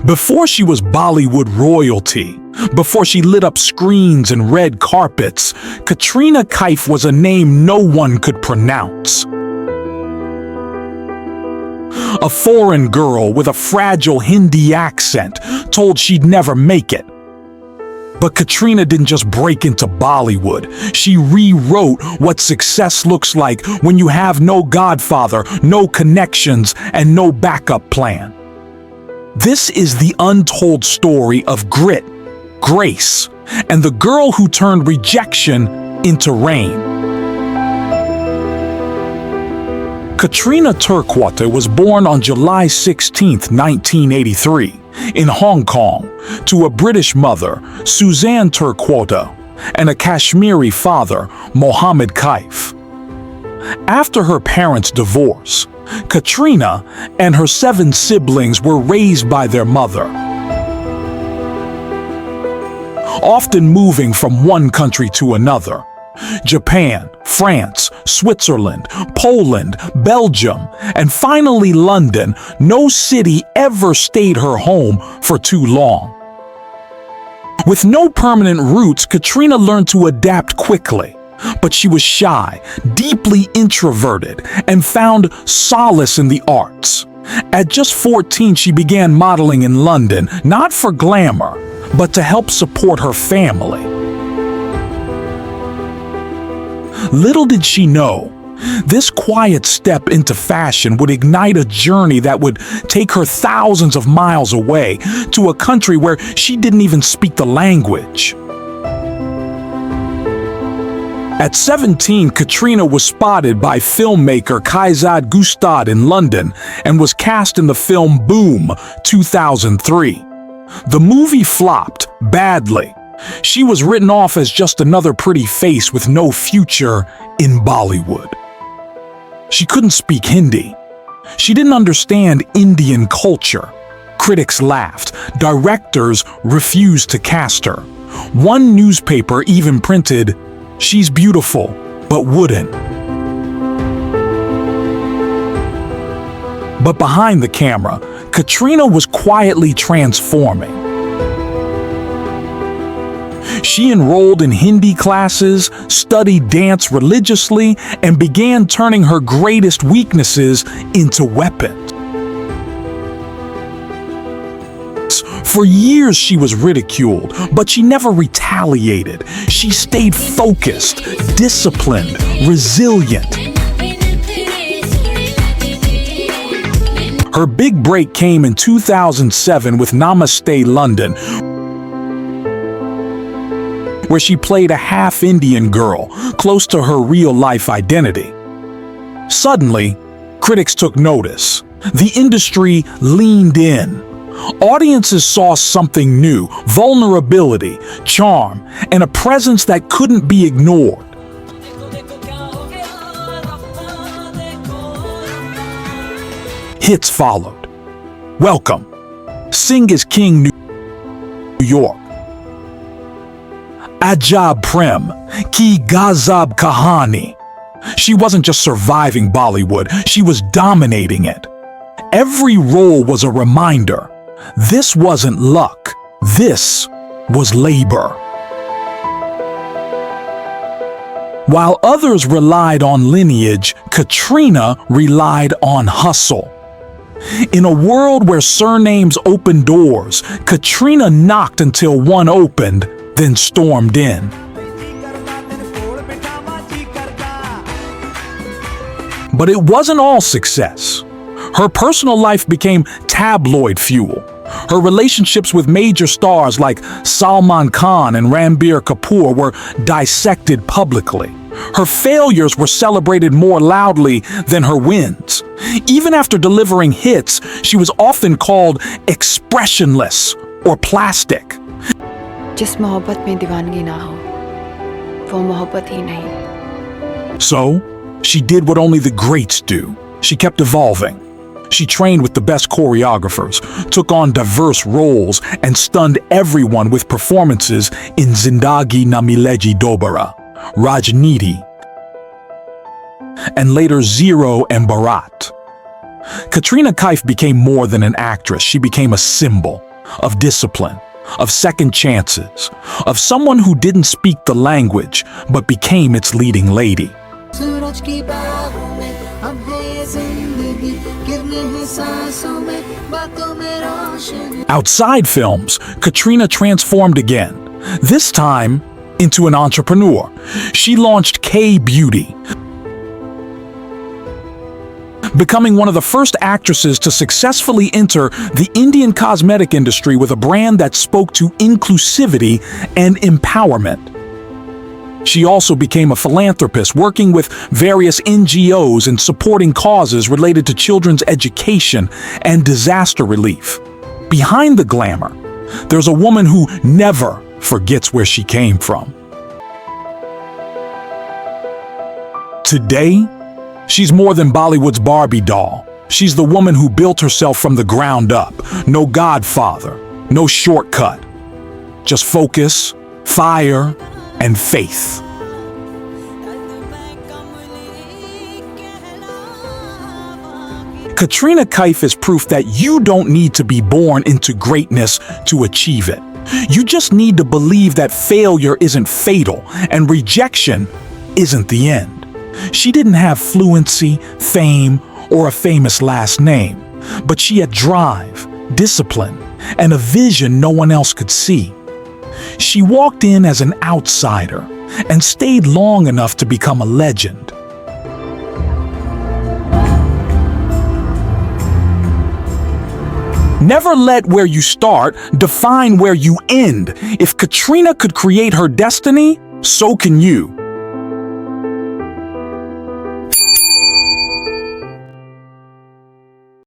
Before she was Bollywood royalty, before she lit up screens and red carpets, Katrina Kaif was a name no one could pronounce. A foreign girl with a fragile Hindi accent told she'd never make it. But Katrina didn't just break into Bollywood. She rewrote what success looks like when you have no godfather, no connections, and no backup plan. This is the untold story of grit, grace, and the girl who turned rejection into rain. Katrina Kaif was born on July 16, 1983, in Hong Kong, to a British mother, Suzanne Kaif, and a Kashmiri father, Mohammed Kaif. After her parents' divorce, Katrina and her 7 siblings were raised by their mother, often moving from one country to another. Japan, France, Switzerland, Poland, Belgium, and finally London. No city ever stayed her home for too long. With no permanent roots, Katrina learned to adapt quickly. But she was shy, deeply introverted, and found solace in the arts. At just 14, she began modeling in London, not for glamour, but to help support her family. Little did she know, this quiet step into fashion would ignite a journey that would take her thousands of miles away to a country where she didn't even speak the language. At 17, Katrina was spotted by filmmaker Kaizad Gustad in London and was cast in the film Boom 2003. The movie flopped badly. She was written off as just another pretty face with no future in Bollywood. She couldn't speak Hindi. She didn't understand Indian culture. Critics laughed. Directors refused to cast her. One newspaper even printed, "She's beautiful, but wooden." But behind the camera, Katrina was quietly transforming. She enrolled in Hindi classes, studied dance religiously, and began turning her greatest weaknesses into weapons. For years she was ridiculed, but she never retaliated. She stayed focused, disciplined, resilient. Her big break came in 2007 with Namaste London, where she played a half-Indian girl, close to her real-life identity. Suddenly, critics took notice. The industry leaned in. Audiences saw something new, vulnerability, charm, and a presence that couldn't be ignored. Hits followed. Welcome. Sing is King, New York. Ajab Prem, Ki Gazab Kahani. She wasn't just surviving Bollywood, she was dominating it. Every role was a reminder. This wasn't luck. This was labor. While others relied on lineage, Katrina relied on hustle. In a world where surnames opened doors, Katrina knocked until one opened, then stormed in. But it wasn't all success. Her personal life became tabloid fuel. Her relationships with major stars like Salman Khan and Ranbir Kapoor were dissected publicly. Her failures were celebrated more loudly than her wins. Even after delivering hits, she was often called expressionless or plastic. जिस मोहब्बत में दीवानगी ना हो, वो मोहब्बत ही नहीं. So, she did what only the greats do. She kept evolving. She trained with the best choreographers, took on diverse roles, and stunned everyone with performances in Zindagi Na Mileji Dobara, Rajniti, and later Zero and Bharat. Katrina Kaif became more than an actress. She became a symbol. of discipline, of second chances, of someone who didn't speak the language but became its leading lady. Outside films, Katrina transformed again, this time into an entrepreneur. She launched K-Beauty, becoming one of the first actresses to successfully enter the Indian cosmetic industry with a brand that spoke to inclusivity and empowerment. She also became a philanthropist, working with various NGOs and supporting causes related to children's education and disaster relief. Behind the glamour, there's a woman who never forgets where she came from. Today, she's more than Bollywood's Barbie doll. She's the woman who built herself from the ground up. No godfather, no shortcut. Just focus, fire, and faith. Katrina Kaif is proof that you don't need to be born into greatness to achieve it. You just need to believe that failure isn't fatal and rejection isn't the end. She didn't have fluency, fame, or a famous last name, but she had drive, discipline, and a vision no one else could see. She walked in as an outsider and stayed long enough to become a legend. Never let where you start define where you end. If Katrina could create her destiny, so can you.